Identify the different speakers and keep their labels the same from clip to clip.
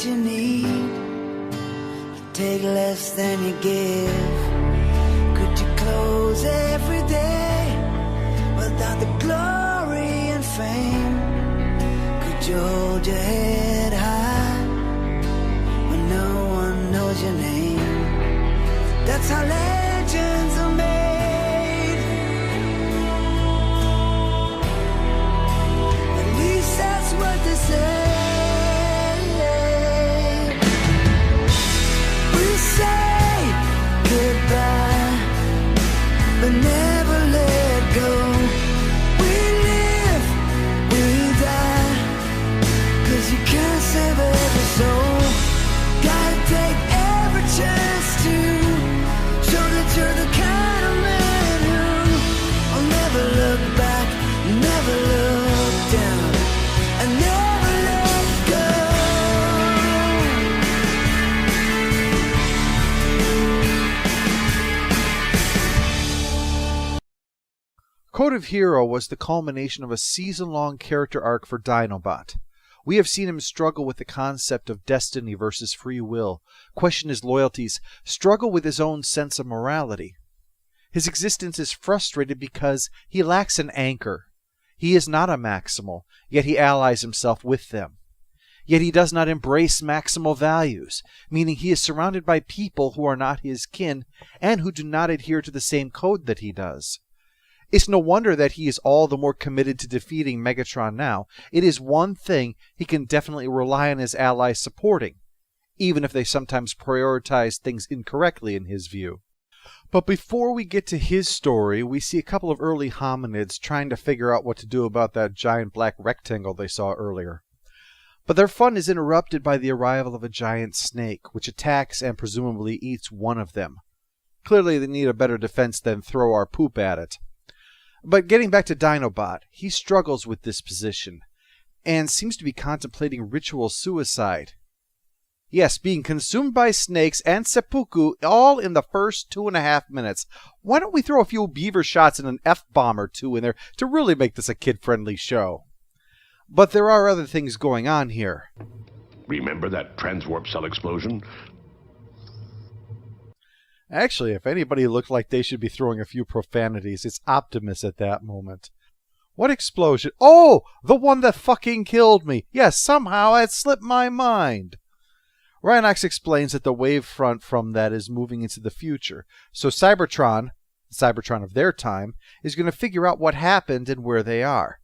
Speaker 1: what you need. You take less than you give. Could you close every day without the glory and fame? Could you hold your head high when no one knows your name? That's how legends are made. At least that's what they say. We say goodbye, but never let go. We live, we die, 'cause you can't save every soul. Gotta take every chance to show that you're the kind of man who will never look back, never look down, and never let go.
Speaker 2: Code of Hero was the culmination of a season-long character arc for Dinobot. We have seen him struggle with the concept of destiny versus free will, question his loyalties, struggle with his own sense of morality. His existence is frustrated because he lacks an anchor. He is not a Maximal, yet he allies himself with them. Yet he does not embrace Maximal values, meaning he is surrounded by people who are not his kin and who do not adhere to the same code that he does. It's no wonder that he is all the more committed to defeating Megatron now. It is one thing he can definitely rely on his allies supporting, even if they sometimes prioritize things incorrectly in his view. But before we get to his story, we see a couple of early hominids trying to figure out what to do about that giant black rectangle they saw earlier. But their fun is interrupted by the arrival of a giant snake, which attacks and presumably eats one of them. Clearly they need a better defense than throw our poop at it. But getting back to Dinobot, he struggles with this position, and seems to be contemplating ritual suicide. Yes, being consumed by snakes and seppuku all in the first 2.5 minutes. Why don't we throw a few beaver shots and an F-bomb or two in there to really make this a kid-friendly show? But there are other things going on here.
Speaker 3: Remember that transwarp cell explosion?
Speaker 2: Actually, if anybody looked like they should be throwing a few profanities, it's Optimus at that moment. What explosion? Oh! The one that fucking killed me! Yes, somehow it slipped my mind! Rhinox explains that the wave front from that is moving into the future. So Cybertron, the Cybertron of their time, is going to figure out what happened and where they are.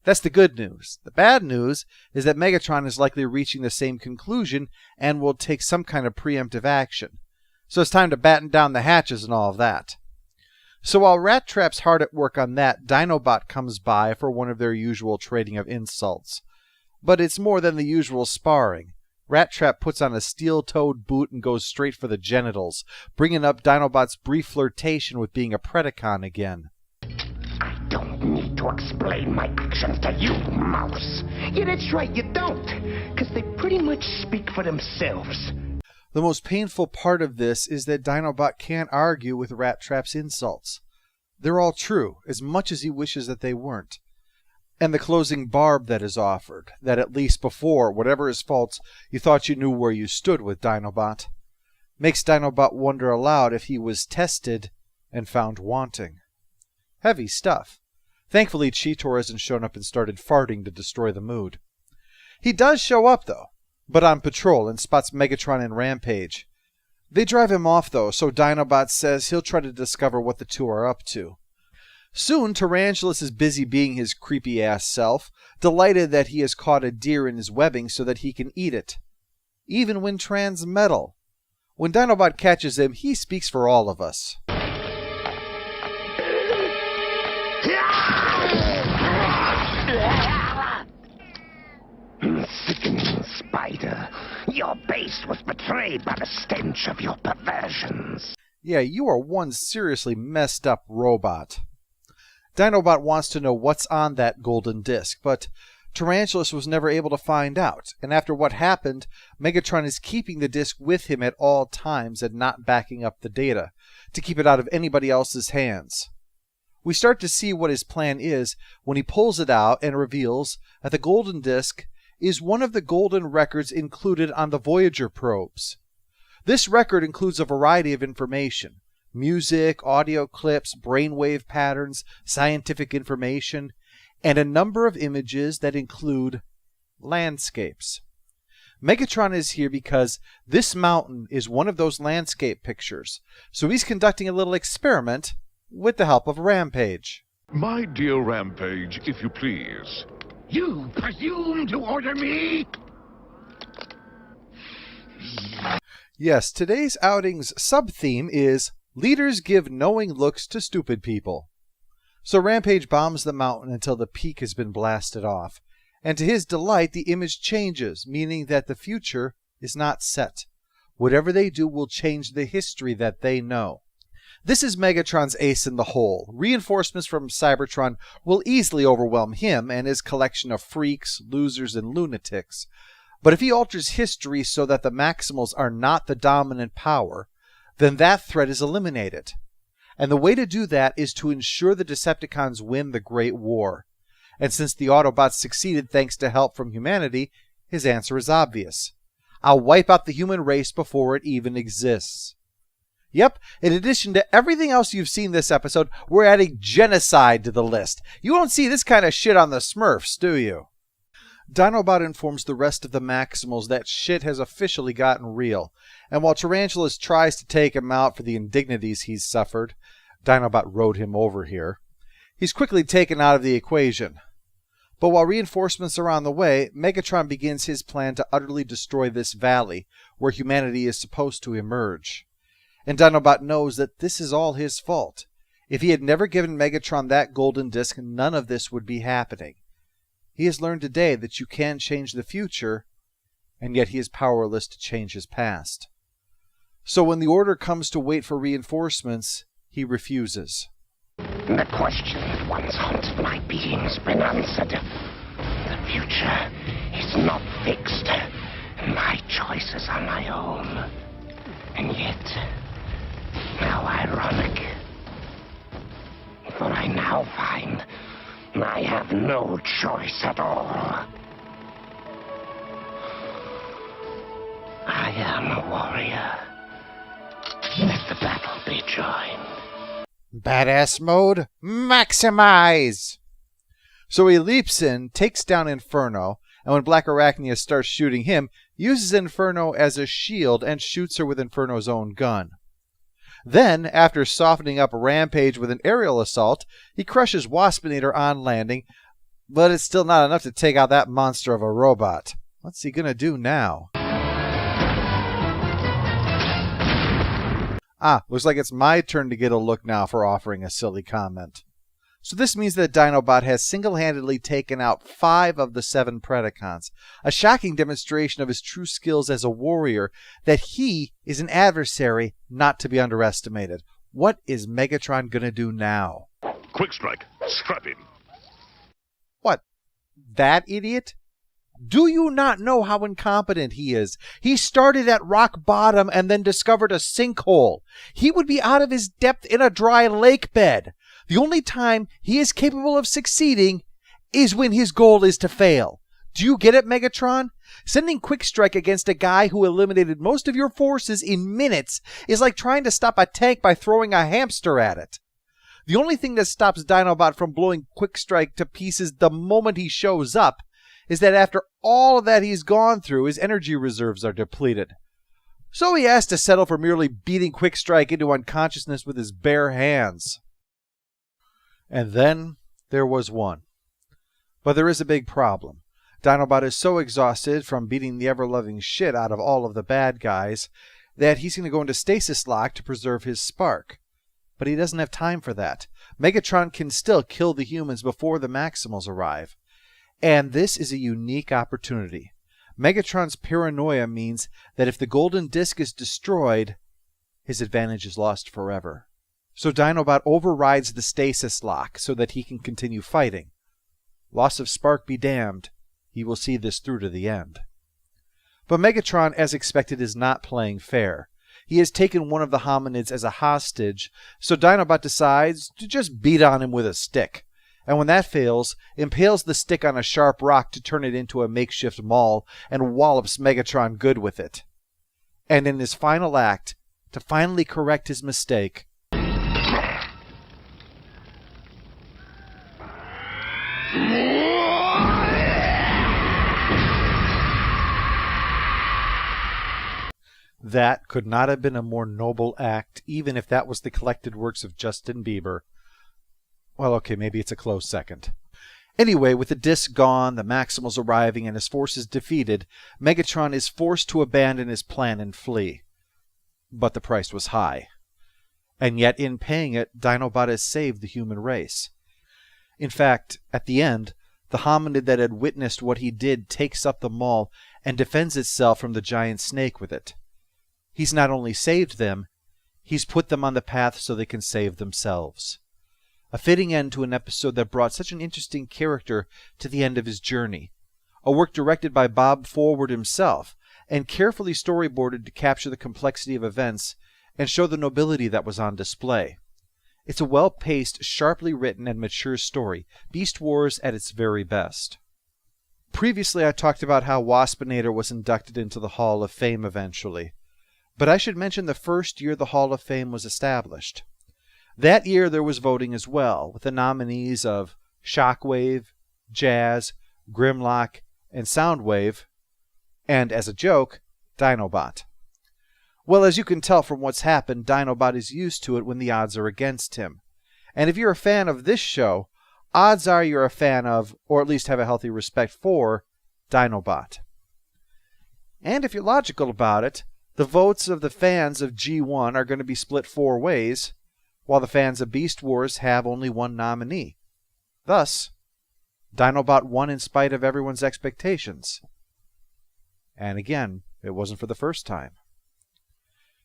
Speaker 2: That's the good news. The bad news is that Megatron is likely reaching the same conclusion and will take some kind of preemptive action. So it's time to batten down the hatches and all of that. So while Rat Trap's hard at work on that, Dinobot comes by for one of their usual trading of insults. But it's more than the usual sparring. Rat Trap puts on a steel-toed boot and goes straight for the genitals, bringing up Dinobot's brief flirtation with being a Predacon again.
Speaker 4: I don't need to explain my actions to you, Mouse. Yeah, that's right, you don't. Because they pretty much speak for themselves.
Speaker 2: The most painful part of this is that Dinobot can't argue with Rat Trap's insults. They're all true, as much as he wishes that they weren't. And the closing barb that is offered, that at least before, whatever his faults, you thought you knew where you stood with Dinobot, makes Dinobot wonder aloud if he was tested and found wanting. Heavy stuff. Thankfully, Cheetor hasn't shown up and started farting to destroy the mood. He does show up, though, but on patrol, and spots Megatron and Rampage. They drive him off, though, so Dinobot says he'll try to discover what the two are up to. Soon, Tarantulas is busy being his creepy-ass self, delighted that he has caught a deer in his webbing so that he can eat it. Even when transmetal. When Dinobot catches him, he speaks for all of us.
Speaker 4: Sickening spider. Your base was betrayed by the stench of your perversions.
Speaker 2: Yeah, you are one seriously messed up robot. Dinobot wants to know what's on that golden disc, but Tarantulas was never able to find out, and after what happened, Megatron is keeping the disc with him at all times and not backing up the data, to keep it out of anybody else's hands. We start to see what his plan is when he pulls it out and reveals that the golden disc is one of the golden records included on the Voyager probes. This record includes a variety of information: music, audio clips, brainwave patterns, scientific information, and a number of images that include landscapes. Megatron is here because this mountain is one of those landscape pictures, so he's conducting a little experiment with the help of Rampage.
Speaker 5: My dear Rampage, if you please.
Speaker 4: You presume to order me?
Speaker 2: Yes, today's outing's sub-theme is Leaders Give Knowing Looks to Stupid People. So Rampage bombs the mountain until the peak has been blasted off, and to his delight the image changes, meaning that the future is not set. Whatever they do will change the history that they know. This is Megatron's ace in the hole. Reinforcements from Cybertron will easily overwhelm him and his collection of freaks, losers, and lunatics. But if he alters history so that the Maximals are not the dominant power, then that threat is eliminated. And the way to do that is to ensure the Decepticons win the Great War. And since the Autobots succeeded thanks to help from humanity, his answer is obvious. I'll wipe out the human race before it even exists. Yep, in addition to everything else you've seen this episode, we're adding genocide to the list. You won't see this kind of shit on the Smurfs, do you? Dinobot informs the rest of the Maximals that shit has officially gotten real, and while Tarantulas tries to take him out for the indignities he's suffered, Dinobot rode him over here, he's quickly taken out of the equation. But while reinforcements are on the way, Megatron begins his plan to utterly destroy this valley, where humanity is supposed to emerge. And Dinobot knows that this is all his fault. If he had never given Megatron that golden disc, none of this would be happening. He has learned today that you can change the future, and yet he is powerless to change his past. So when the order comes to wait for reinforcements, he refuses.
Speaker 4: The question that once haunted my being's been answered. The future is not fixed. My choices are my own. And yet, how ironic. For I now find I have no choice at all. I am a warrior. Let the battle be joined.
Speaker 2: Badass mode, maximize! So he leaps in, takes down Inferno, and when Black Arachnia starts shooting him, uses Inferno as a shield and shoots her with Inferno's own gun. Then, after softening up Rampage with an aerial assault, he crushes Waspinator on landing, but it's still not enough to take out that monster of a robot. What's he gonna do now? Looks like it's my turn to get a look now for offering a silly comment. So this means that Dinobot has single-handedly taken out 5 of the 7 Predacons, a shocking demonstration of his true skills as a warrior, that he is an adversary not to be underestimated. What is Megatron gonna do now?
Speaker 3: Quick strike. Strap him.
Speaker 2: What? That idiot? Do you not know how incompetent he is? He started at rock bottom and then discovered a sinkhole. He would be out of his depth in a dry lake bed. The only time he is capable of succeeding is when his goal is to fail. Do you get it, Megatron? Sending Quick Strike against a guy who eliminated most of your forces in minutes is like trying to stop a tank by throwing a hamster at it. The only thing that stops Dinobot from blowing Quick Strike to pieces the moment he shows up is that after all that he's gone through, his energy reserves are depleted. So he has to settle for merely beating Quick Strike into unconsciousness with his bare hands. And then there was one. But there is a big problem. Dinobot is so exhausted from beating the ever-loving shit out of all of the bad guys that he's going to go into stasis lock to preserve his spark. But he doesn't have time for that. Megatron can still kill the humans before the Maximals arrive. And this is a unique opportunity. Megatron's paranoia means that if the golden disc is destroyed, his advantage is lost forever. So Dinobot overrides the stasis lock so that he can continue fighting. Loss of spark be damned, he will see this through to the end. But Megatron, as expected, is not playing fair. He has taken one of the hominids as a hostage, so Dinobot decides to just beat on him with a stick. and when that fails, impales the stick on a sharp rock to turn it into a makeshift maul and wallops Megatron good with it. And in his final act, to finally correct his mistake, that could not have been a more noble act, even if that was the collected works of Justin Bieber. Well, okay, maybe it's a close second. Anyway, with the disc gone, the Maximals arriving, and his forces defeated, Megatron is forced to abandon his plan and flee. But the price was high. And yet, in paying it, Dinobot has saved the human race. In fact, at the end, the hominid that had witnessed what he did takes up the maul and defends itself from the giant snake with it. He's not only saved them, he's put them on the path so they can save themselves. A fitting end to an episode that brought such an interesting character to the end of his journey. A work directed by Bob Forward himself, and carefully storyboarded to capture the complexity of events and show the nobility that was on display. It's a well-paced, sharply written, and mature story, Beast Wars at its very best. Previously I talked about how Waspinator was inducted into the Hall of Fame eventually. But I should mention the first year the Hall of Fame was established. That year there was voting as well, with the nominees of Shockwave, Jazz, Grimlock, and Soundwave, and as a joke, Dinobot. Well, as you can tell from what's happened, Dinobot is used to it when the odds are against him. And if you're a fan of this show, odds are you're a fan of, or at least have a healthy respect for, Dinobot. And if you're logical about it, the votes of the fans of G1 are going to be split 4 ways, while the fans of Beast Wars have only one nominee. Thus, Dinobot won in spite of everyone's expectations. And again, it wasn't for the first time.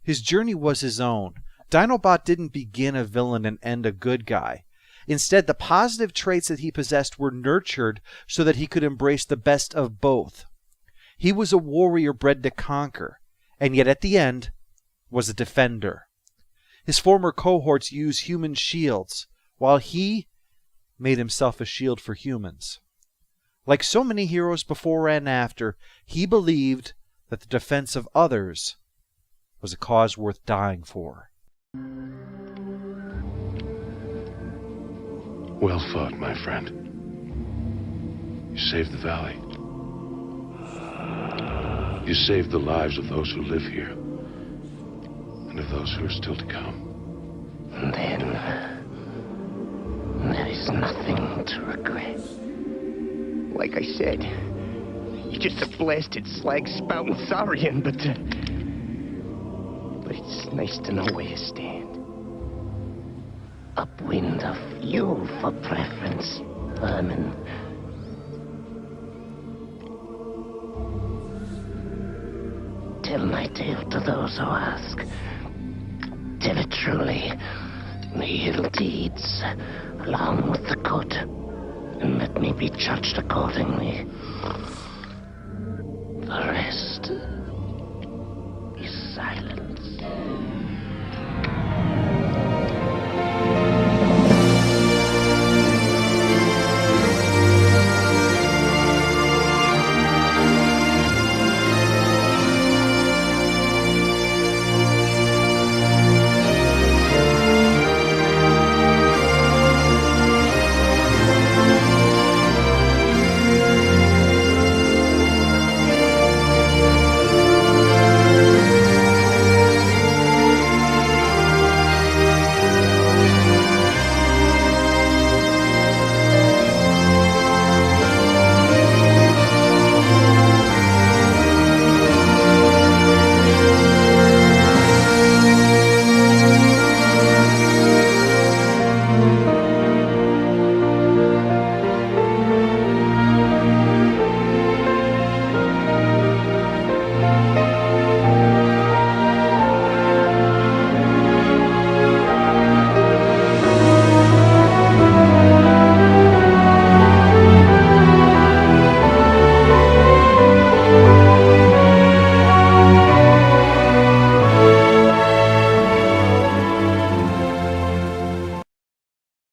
Speaker 2: His journey was his own. Dinobot didn't begin a villain and end a good guy. Instead, the positive traits that he possessed were nurtured so that he could embrace the best of both. He was a warrior bred to conquer, and yet at the end was a defender. His former cohorts used human shields, while he made himself a shield for humans. Like so many heroes before and after, he believed that the defense of others was a cause worth dying for.
Speaker 3: Well fought, my friend. You saved the valley. You saved the lives of those who live here, and of those who are still to come.
Speaker 4: Then, there is nothing to regret.
Speaker 6: Like I said, you're just a blasted slag-spouting saurian, but it's nice to know where you stand.
Speaker 4: Upwind of you for preference, vermin. Tell my tale to those who ask. Tell it truly, the ill deeds, along with the good, and let me be judged accordingly. The rest is silence.